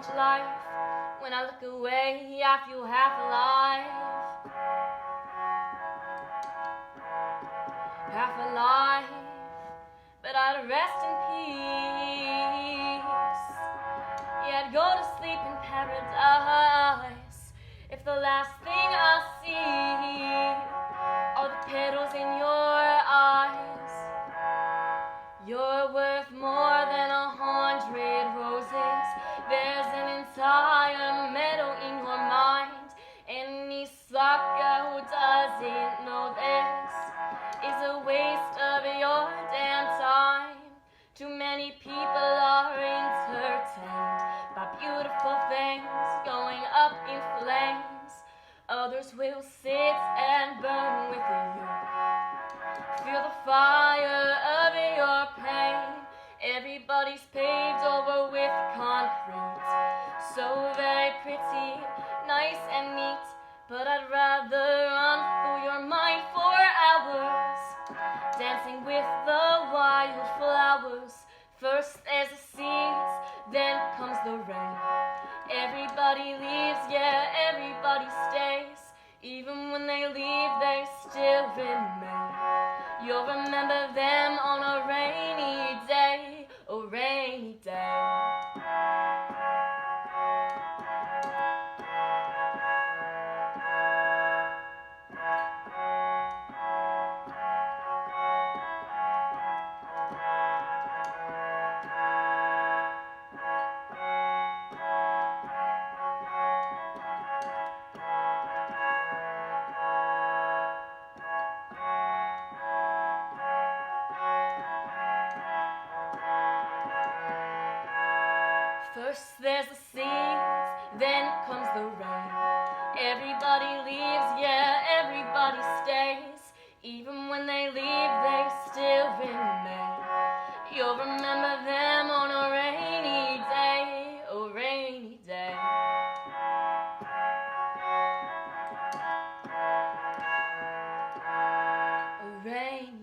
much life. When I look away, I feel half alive. Half alive, but I'd rest in peace. Yeah, I'd go to sleep in paradise if the last thing I see are the petals in your eyes. You're worth more than 100 roses. There's an entire meadow in your mind. Any sucker who doesn't know this is a waste of your damn time. Too many people are entertained by beautiful things going up in flames. Others will sit and burn with you. Feel the fire of your pain. Everybody's paved over with concrete, so very pretty, nice and neat. But I'd rather run through your mind for hours, dancing with the wildflowers. First there's the seeds, then comes the rain. Everybody leaves, yeah, everybody stays. Even when they leave, they still remain. You'll remember them on a rainy day, a rainy day. First there's the seeds, then comes the rain. Everybody leaves, yeah, everybody stays. Even when they leave, they still remain. You'll remember them on a rainy day, a rainy day. A rainy